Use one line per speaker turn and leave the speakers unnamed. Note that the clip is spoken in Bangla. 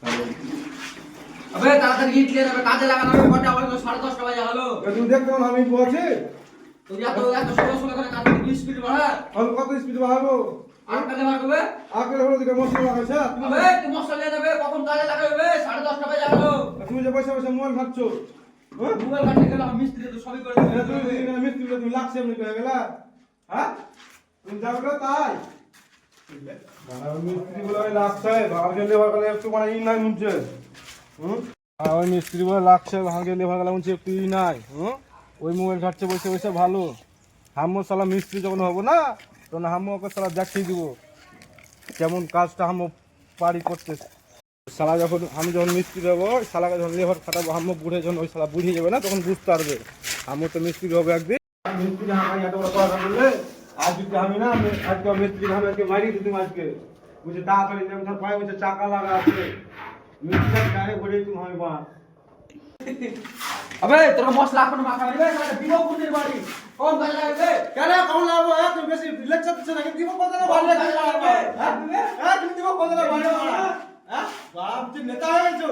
अबे ताড়াতাড়ি গিয়ে ক্লিয়ার হবে, কাজে লাগানো হবে। কটা বাজে? 10:30 বাজে হলো।
তুই দেখতে না আমি বলছি
তুই এত সোজা সোজা করে কাজ করবি, স্পিড বাড়া।
আমি কত স্পিড বাড়াবো
আর কাজে লাগাবে।
আগে হলো দিকে মশলা লাগাইছ
আবে তুই মশলা নিয়ে যাবে, কখন কাজে লাগাবে? 10:30 বাজে হলো।
তুমি যে পয়সা পয়সা মোবাইল খাচ্ছো হ্যাঁ
মোবাইল ঘাটে গেলাম, মিস্ত্রি তো সবই করে
এটা
দেবে।
তুমি মিস্ত্রি তুমি লাগছে এমনি হয়ে গেলা হ্যাঁ তুমি যাবে না তাই বাবা মিস্ত্রি বলে লাগছে ভাগে লেবার গেলে একটু মানে ই নাই মুনছে আর ওই মিস্ত্রি বলে লাগছে ভাগে লেবার গেলে মুনছে একটু ই নাই ওই মোবাইল ঘাটছে বসে বসে ভালো হাম্মো সালা মিস্ত্রি যখন হবো না তখন হাম্মো ওকে সালা দেখিয়ে দিব কেমন কাজটা হাম্মো পারি করতে সালা যখন আমি যখন মিস্ত্রি হবো সালাকে যখন লেবার খাটাবো হাম্মো বুড়ে যখন ওই সালা বুড়িয়ে যাবে না তখন বুঝতে পারবে হাম্মো তো মিস্ত্রি হবে একদিন মিস্ত্রি আমাকে এত বড় কথা বললে আজ যদি আমি না আমি আজকে মিস্ত্রি আমি আজকে মারিয়ে দিতাম আজকে বুঝে তাড়াতাড়ি যেমন তার পায়ে বলছে চাকা লাগা আছে মিস্ত্রি গায়ে বলে তুমি আমি মা
अबे तेरे को मसला अपन माखा रे साला बिलो कुंडीर बाड़ी कौन काज लागे?
কেন কখন লাগবো তুমি বেশি লেকচার দিচ্ছ নাকি দিব কত না
कौन
বাড়ি
काज लागे?
হ্যাঁ তুমি দিব কত না বাড়ি হ্যাঁ বাপ তুই নেতা হয়ে গেছো